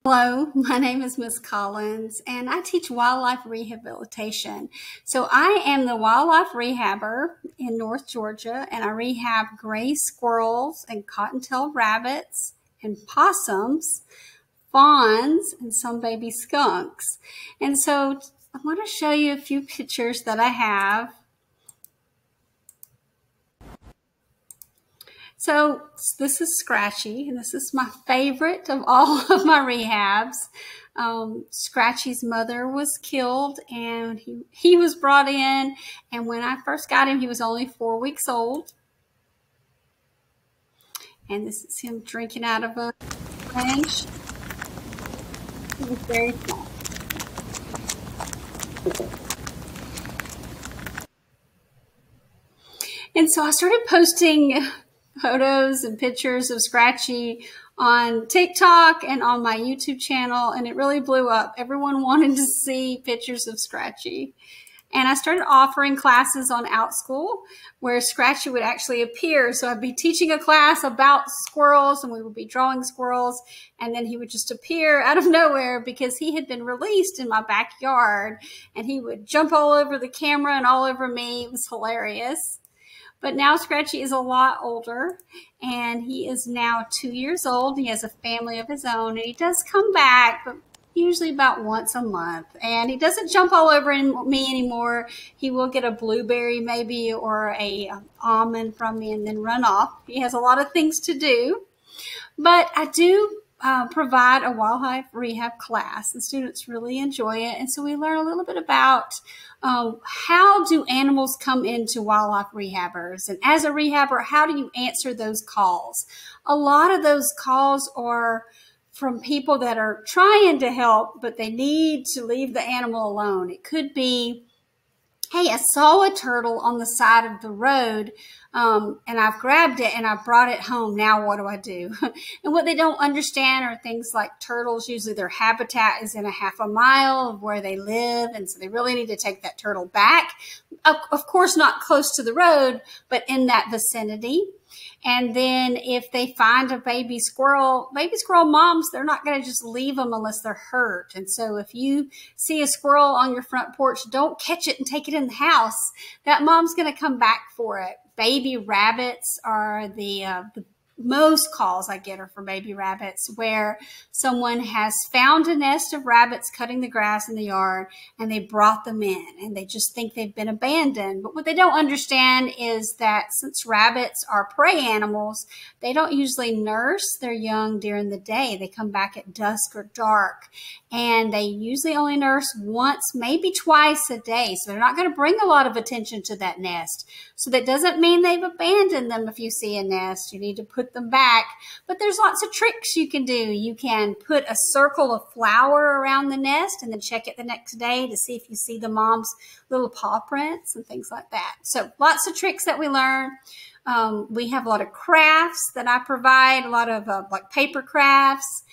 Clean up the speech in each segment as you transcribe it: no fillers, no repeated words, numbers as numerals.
Hello, my name is Miss Collins, and I teach wildlife rehabilitation. So I am the wildlife rehabber in North Georgia, and I rehab gray squirrels and cottontail rabbits and possums, fawns, and some baby skunks. And so I want to show you a few pictures that I have. So this is Scratchy, and this is my favorite of all of my rehabs. Scratchy's mother was killed, and he was brought in, and when I first got him, he was only 4 weeks old. And this is him drinking out of a syringe. He was very small. And so I started posting photos and pictures of Scratchy on TikTok and on my YouTube channel, and it really blew up. Everyone wanted to see pictures of Scratchy. And I started offering classes on OutSchool where Scratchy would actually appear. So I'd be teaching a class about squirrels, and we would be drawing squirrels, and then he would just appear out of nowhere because he had been released in my backyard, and he would jump all over the camera and all over me. It was hilarious. But now Scratchy is a lot older, and he is now 2 years old. He has a family of his own, and he does come back, but usually about once a month. And he doesn't jump all over me anymore. He will get a blueberry maybe or a almond from me and then run off. He has a lot of things to do. But I do provide a wildlife rehab class, and students really enjoy it. And so we learn a little bit about how do animals come into wildlife rehabbers? And as a rehabber, how do you answer those calls? A lot of those calls are from people that are trying to help, but they need to leave the animal alone. It could be, hey, I saw a turtle on the side of the road, and I've grabbed it and I brought it home. Now what do I do? And what they don't understand are things like turtles. Usually their habitat is in a half a mile of where they live, and so they really need to take that turtle back. Of course, not close to the road, but in that vicinity. And then if they find a baby squirrel moms, they're not going to just leave them unless they're hurt. And so if you see a squirrel on your front porch, don't catch it and take it in the house. That mom's going to come back for it. Baby rabbits are the most calls I get are for baby rabbits, where someone has found a nest of rabbits cutting the grass in the yard, and they brought them in, and they just think they've been abandoned. But what they don't understand is that since rabbits are prey animals, they don't usually nurse their young during the day. They come back at dusk or dark, and they usually only nurse once, maybe twice a day. So they're not going to bring a lot of attention to that nest. So that doesn't mean they've abandoned them. If you see a nest, you need to put them back. But there's lots of tricks you can do. You can put a circle of flour around the nest and then check it the next day to see if you see the mom's little paw prints and things like that. So lots of tricks that we learn. We have a lot of crafts that I provide, a lot of like paper crafts.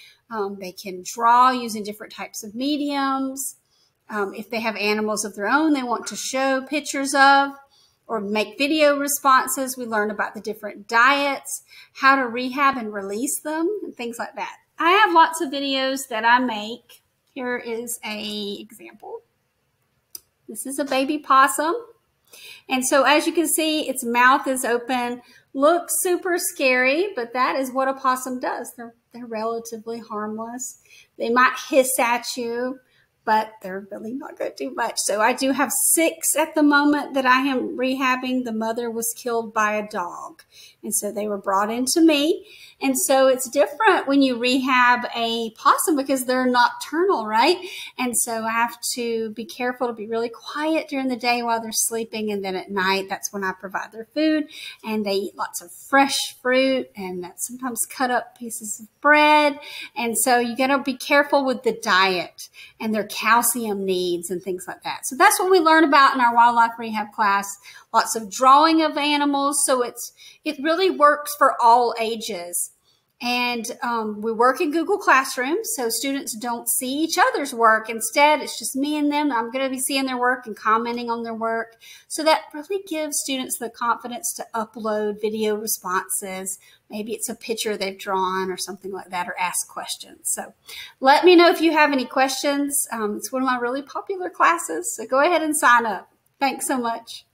They can draw using different types of mediums. If they have animals of their own they want to show pictures of, or make video responses. We learn about the different diets, how to rehab and release them, and things like that. I have lots of videos that I make. Here is an example. This is a baby possum. And so as you can see, its mouth is open. Looks super scary, but that is what a possum does. They're relatively harmless. They might hiss at you, but they're really not going to do much. So I do have 6 at the moment that I am rehabbing. The mother was killed by a dog, and so they were brought into me. And so it's different when you rehab a possum because they're nocturnal, right? And so I have to be careful to be really quiet during the day while they're sleeping, and then at night, that's when I provide their food, and they eat lots of fresh fruit and sometimes cut up pieces of bread. And so you got to be careful with the diet and their calcium needs and things like that. So that's what we learn about in our wildlife rehab class. Lots of drawing of animals. So it really works for all ages. And we work in Google Classroom, so students don't see each other's work. Instead, it's just me and them. I'm going to be seeing their work and commenting on their work. So that really gives students the confidence to upload video responses. Maybe it's a picture they've drawn or something like that, or ask questions. So let me know if you have any questions. It's one of my really popular classes, so go ahead and sign up. Thanks so much.